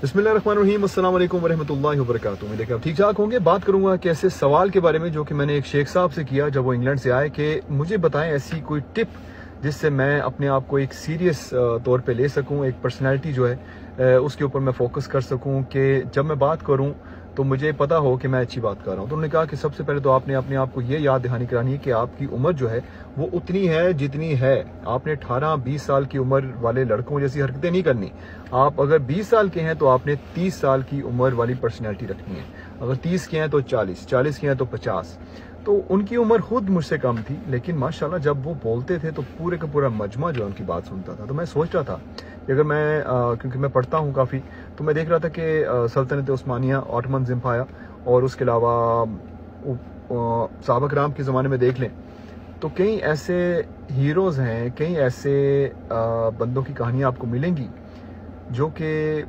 बिस्मिल्लाहिर्रहमानिर्रहीम, अस्सलाम वालेकुम वरहमतुल्लाहि वबरकातुहू। उम्मीद है कि आप ठीक ठाक होंगे। बात करूंगा कि ऐसे सवाल के बारे में जो कि मैंने एक शेख साहब से किया जब वो इंग्लैंड से आए, कि मुझे बताएं ऐसी कोई टिप जिससे मैं अपने आप को एक सीरियस तौर पे ले सकूं, एक पर्सनैलिटी जो है उसके ऊपर मैं फोकस कर सकूं, कि जब मैं बात करूं तो मुझे पता हो कि मैं अच्छी बात कर रहा हूं। तो उन्होंने कहा कि सबसे पहले तो आपने अपने आप को ये याद दहानी करानी है कि आपकी उम्र जो है वो उतनी है जितनी है। आपने 18-20 साल की उम्र वाले लड़कों जैसी हरकतें नहीं करनी। आप अगर 20 साल के हैं तो आपने 30 साल की उम्र वाली पर्सनैलिटी रखनी है। अगर 30 के हैं तो 40 के हैं तो 50। तो उनकी उम्र खुद मुझसे कम थी, लेकिन माशाल्लाह जब वो बोलते थे तो पूरे का पूरा मजमा जो है उनकी बात सुनता था। तो मैं सोच रहा था कि अगर मैं क्योंकि मैं पढ़ता हूँ काफ़ी, तो मैं देख रहा था कि सल्तनत उस्मानिया, ऑटोमन एम्पायर और उसके अलावा सहाबा किराम के ज़माने में देख लें तो कई ऐसे हीरोज़ हैं, कई ऐसे बंदों की कहानियाँ आपको मिलेंगी जो कि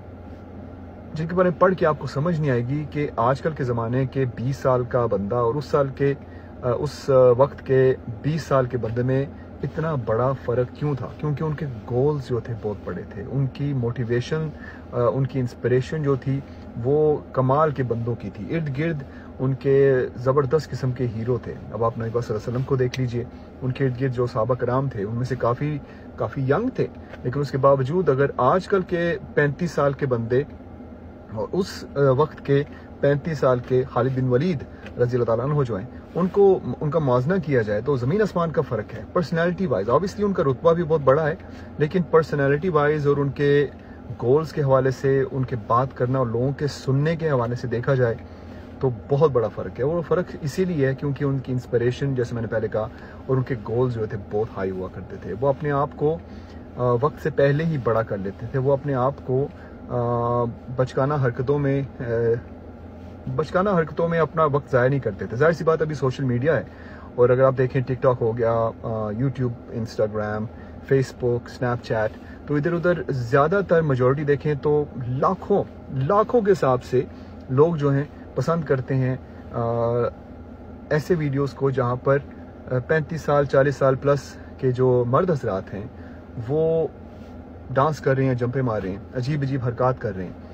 जिनके बारे में पढ़ के आपको समझ नहीं आएगी कि आजकल के ज़माने के 20 साल का बंदा और उस वक्त के 20 साल के बंदे में इतना बड़ा फ़र्क क्यों था। क्योंकि उनके गोल्स जो थे बहुत बड़े थे, उनकी मोटिवेशन, उनकी इंस्पिरेशन जो थी वो कमाल के बंदों की थी। इर्द गिर्द उनके ज़बरदस्त किस्म के हीरो थे। अब आप नबी सल्लल्लाहु अलैहि वसल्लम को देख लीजिए, उनके इर्द गिर्द जो सहाबा कराम थे उनमें से काफ़ी यंग थे, लेकिन उसके बावजूद अगर आजकल के 35 साल के बंदे और उस वक्त के 35 साल के खालिद बिन वलीद रज़ी अल्लाह ताला अन्हु जो हैं उनका मुआवजा किया जाए तो ज़मीन आसमान का फ़र्क है। पर्सनैलिटी वाइज ऑब्वियसली उनका रुतबा भी बहुत बड़ा है, लेकिन पर्सनैलिटी वाइज और उनके गोल्स के हवाले से, उनके बात करना और लोगों के सुनने के हवाले से देखा जाए तो बहुत बड़ा फ़र्क है। और वो फ़र्क इसीलिए है क्योंकि उनकी इंस्पिरेशन, जैसे मैंने पहले कहा, और उनके गोल्स जो थे बहुत हाई हुआ करते थे। वो अपने आप को वक्त से पहले ही बड़ा कर लेते थे। वो अपने आप को बचकाना हरकतों में अपना वक्त ज़ाया नहीं करते थे। जाहिर सी बात, अभी सोशल मीडिया है और अगर आप देखें टिकटॉक हो गया, यूट्यूब, इंस्टाग्राम, फेसबुक, स्नैपचैट, तो इधर उधर ज़्यादातर मेजॉरिटी देखें तो लाखों के हिसाब से लोग जो हैं पसंद करते हैं ऐसे वीडियोस को जहां पर 35 साल 40 साल प्लस के जो मर्द हजरात हैं वो डांस कर रहे हैं, जंपे मार रहे हैं, अजीब अजीब हरकत कर रहे हैं।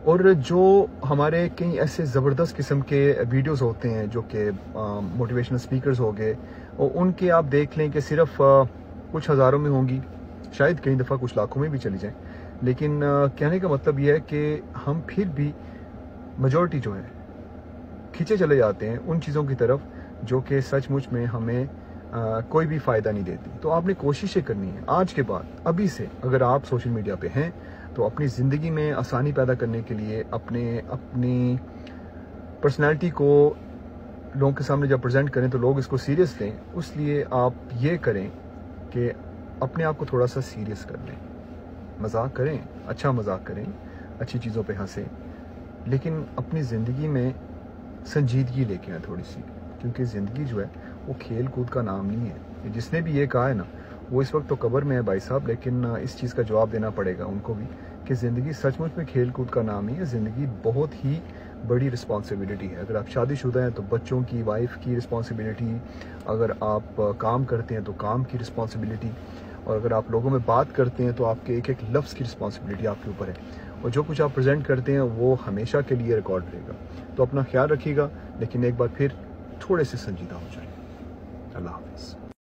और जो हमारे कई ऐसे ज़बरदस्त किस्म के वीडियोस होते हैं जो कि मोटिवेशनल स्पीकर्स हो गए, और उनके आप देख लें कि सिर्फ कुछ हज़ारों में होंगी, शायद कई दफ़ा कुछ लाखों में भी चली जाएं। लेकिन कहने का मतलब यह है कि हम फिर भी मेजॉरिटी जो है खींचे चले जाते हैं उन चीज़ों की तरफ जो कि सचमुच में हमें कोई भी फ़ायदा नहीं देती। तो आपने कोशिशें करनी है आज के बाद, अभी से, अगर आप सोशल मीडिया पे हैं तो अपनी ज़िंदगी में आसानी पैदा करने के लिए अपनी पर्सनैलिटी को लोगों के सामने जब प्रेजेंट करें तो लोग इसको सीरियस लें। उसलिए आप ये करें कि अपने आप को थोड़ा सा सीरियस कर लें, मजाक करें, अच्छा मजाक करें, अच्छी चीज़ों पे हंसें, लेकिन अपनी ज़िंदगी में संजीदगी लेके आए थोड़ी सी। क्योंकि ज़िंदगी जो है वो खेल कूद का नाम नहीं है। जिसने भी ये कहा है ना, वो इस वक्त तो कब्र में है भाई साहब, लेकिन इस चीज़ का जवाब देना पड़ेगा उनको भी कि ज़िंदगी सचमुच में खेल कूद का नाम नहीं है। ज़िंदगी बहुत ही बड़ी रिस्पॉन्सिबिलिटी है। अगर आप शादीशुदा हैं तो बच्चों की, वाइफ की रिस्पॉन्सिबिलिटी, अगर आप काम करते हैं तो काम की रिस्पॉन्सिबिलिटी, और अगर आप लोगों में बात करते हैं तो आपके एक एक लफ्ज़ की रिस्पॉन्सिबिलिटी आपके ऊपर है। और जो कुछ आप प्रेजेंट करते हैं वो हमेशा के लिए रिकॉर्ड रहेगा। तो अपना ख्याल रखिएगा, लेकिन एक बार फिर थोड़े से संजीदा हो जाए। अल्लाह हाफ़िज़।